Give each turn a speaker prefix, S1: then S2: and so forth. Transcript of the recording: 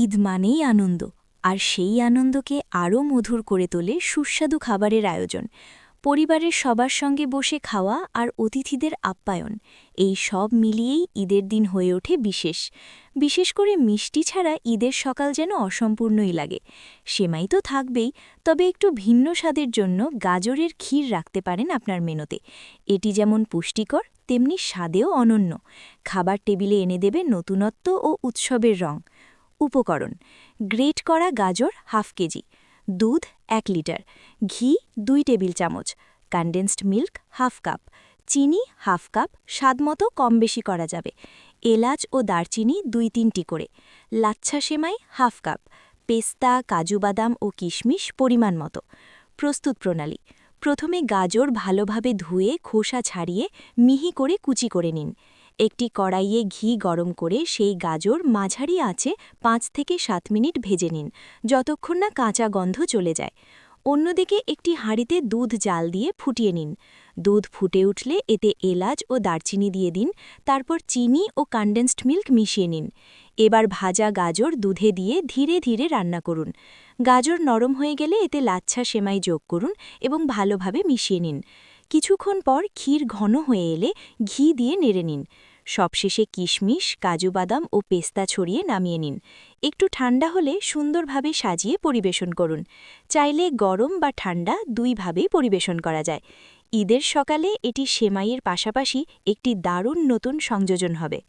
S1: ঈদ মানেই আনন্দ, আর সেই আনন্দকে আরও মধুর করে তোলে সুস্বাদু খাবারের আয়োজন, পরিবারের সবার সঙ্গে বসে খাওয়া আর অতিথিদের আপ্যায়ন। এই সব মিলিয়েই ঈদের দিন হয়ে ওঠে বিশেষ। বিশেষ করে মিষ্টি ছাড়া ঈদের সকাল যেন অসম্পূর্ণই লাগে। সেমাই তো থাকবেই, তবে একটু ভিন্ন স্বাদের জন্য গাজরের ক্ষীর রাখতে পারেন আপনার মেনুতে। এটি যেমন পুষ্টিকর, তেমনি স্বাদেও অনন্য। খাবার টেবিলে এনে দেবে নতুনত্ব ও উৎসবের রং। উপকরণ: গ্রেট করা গাজর হাফ কেজি, দুধ 1 লিটার, ঘি 2 টেবিল চামচ, কনডেন্সড মিল্ক হাফ কাপ, চিনি হাফ কাপ, স্বাদমতো কম বেশি করা যাবে, এলাচ ও দারচিনি 2-3টি করে, লাচ্ছা সেমাই হাফ কাপ, পেস্তা, কাজু বাদাম ও কিশমিশ পরিমাণ মতো। প্রস্তুত প্রণালী: প্রথমে গাজর ভালোভাবে ধুয়ে খোসা ছাড়িয়ে মিহি করে কুচি করে নিন। একটি কড়াইয়ে ঘি গরম করে সেই গাজর মাঝারি আঁচে 5 থেকে 7 মিনিট ভেজে নিন, যতক্ষণ না কাঁচা গন্ধ চলে যায়। অন্যদিকে একটি হাঁড়িতে দুধ জাল দিয়ে ফুটিয়ে নিন। দুধ ফুটে উঠলে এতে এলাচ ও দারচিনি দিয়ে দিন, তারপর চিনি ও কনডেন্সড মিল্ক মিশিয়ে নিন। এবার ভাজা গাজর দুধে দিয়ে ধীরে ধীরে রান্না করুন। গাজর নরম হয়ে গেলে এতে লাচ্ছা সেমাই যোগ করুন এবং ভালোভাবে মিশিয়ে নিন। কিছুক্ষণ পর ক্ষীর ঘন হয়ে এলে ঘি দিয়ে নেড়ে নিন। সবশেষে কিশমিশ, কাজু বাদাম ও পেস্তা ছড়িয়ে নামিয়ে নিন। একটু ঠান্ডা হলে সুন্দরভাবে সাজিয়ে পরিবেশন করুন। চাইলে গরম বা ঠান্ডা দুইভাবেই পরিবেশন করা যায়। ঈদের সকালে এটি সেমাইয়ের পাশাপাশি একটি দারুণ নতুন সংযোজন হবে।